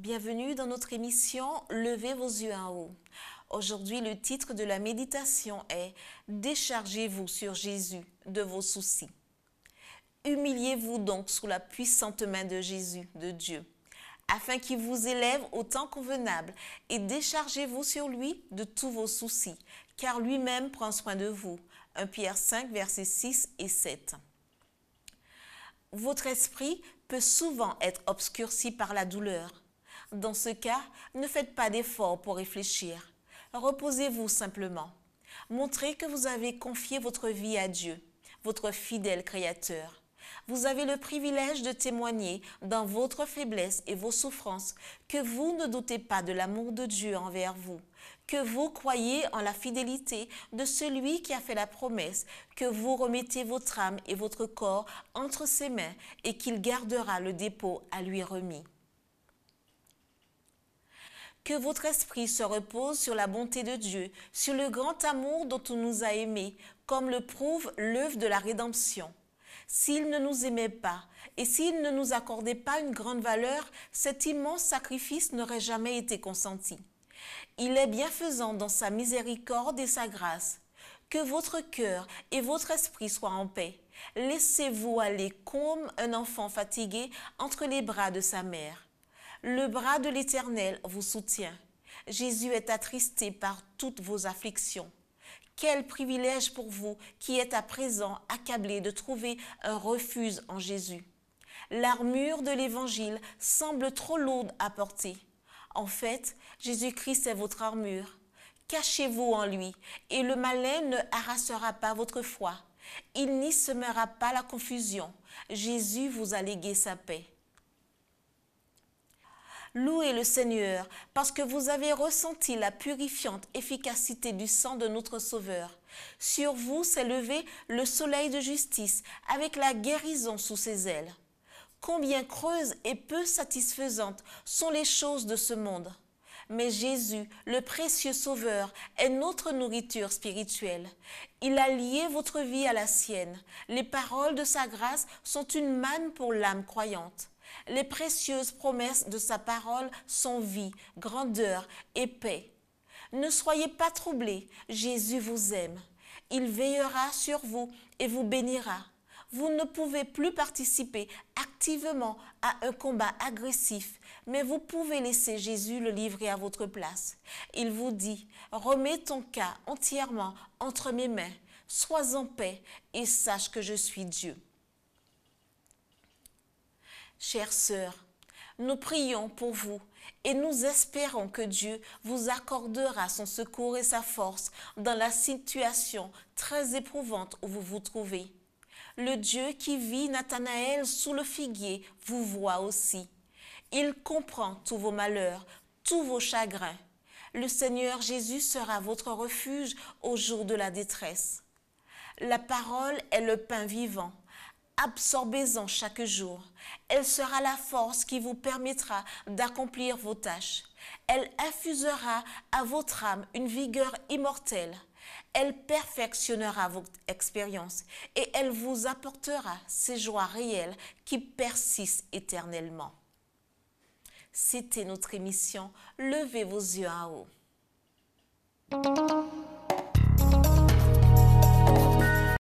Bienvenue dans notre émission Levez vos yeux en haut. Aujourd'hui, le titre de la méditation est « Déchargez-vous sur Jésus de vos soucis ». Humiliez-vous donc sous la puissante main de Jésus, de Dieu, afin qu'il vous élève au temps convenable et déchargez-vous sur lui de tous vos soucis, car lui-même prend soin de vous. 1 Pierre 5, versets 6 et 7. Votre esprit peut souvent être obscurci par la douleur. Dans ce cas, ne faites pas d'efforts pour réfléchir. Reposez-vous simplement. Montrez que vous avez confié votre vie à Dieu, votre fidèle Créateur. Vous avez le privilège de témoigner dans votre faiblesse et vos souffrances que vous ne doutez pas de l'amour de Dieu envers vous, que vous croyez en la fidélité de celui qui a fait la promesse, que vous remettez votre âme et votre corps entre ses mains et qu'il gardera le dépôt à lui remis. Que votre esprit se repose sur la bonté de Dieu, sur le grand amour dont il nous a aimés, comme le prouve l'œuvre de la rédemption. S'il ne nous aimait pas et s'il ne nous accordait pas une grande valeur, cet immense sacrifice n'aurait jamais été consenti. Il est bienfaisant dans sa miséricorde et sa grâce. Que votre cœur et votre esprit soient en paix. Laissez-vous aller comme un enfant fatigué entre les bras de sa mère. Le bras de l'Éternel vous soutient. Jésus est attristé par toutes vos afflictions. Quel privilège pour vous qui êtes à présent accablé de trouver un refuge en Jésus. L'armure de l'Évangile semble trop lourde à porter. En fait, Jésus-Christ est votre armure. Cachez-vous en lui et le malin ne harassera pas votre foi. Il n'y semera pas la confusion. Jésus vous a légué sa paix. Louez le Seigneur parce que vous avez ressenti la purifiante efficacité du sang de notre Sauveur. Sur vous s'est levé le soleil de justice avec la guérison sous ses ailes. Combien creuses et peu satisfaisantes sont les choses de ce monde. Mais Jésus, le précieux Sauveur, est notre nourriture spirituelle. Il a lié votre vie à la sienne. Les paroles de sa grâce sont une manne pour l'âme croyante. Les précieuses promesses de sa parole sont vie, grandeur et paix. Ne soyez pas troublés, Jésus vous aime. Il veillera sur vous et vous bénira. Vous ne pouvez plus participer activement à un combat agressif, mais vous pouvez laisser Jésus le livrer à votre place. Il vous dit, remets ton cas entièrement entre mes mains, sois en paix et sache que je suis Dieu. Chères sœurs, nous prions pour vous et nous espérons que Dieu vous accordera son secours et sa force dans la situation très éprouvante où vous vous trouvez. Le Dieu qui vit Nathanaël sous le figuier vous voit aussi. Il comprend tous vos malheurs, tous vos chagrins. Le Seigneur Jésus sera votre refuge au jour de la détresse. La parole est le pain vivant. Absorbez-en chaque jour. Elle sera la force qui vous permettra d'accomplir vos tâches. Elle infusera à votre âme une vigueur immortelle. Elle perfectionnera votre expérience et elle vous apportera ces joies réelles qui persistent éternellement. C'était notre émission Levez vos yeux en haut.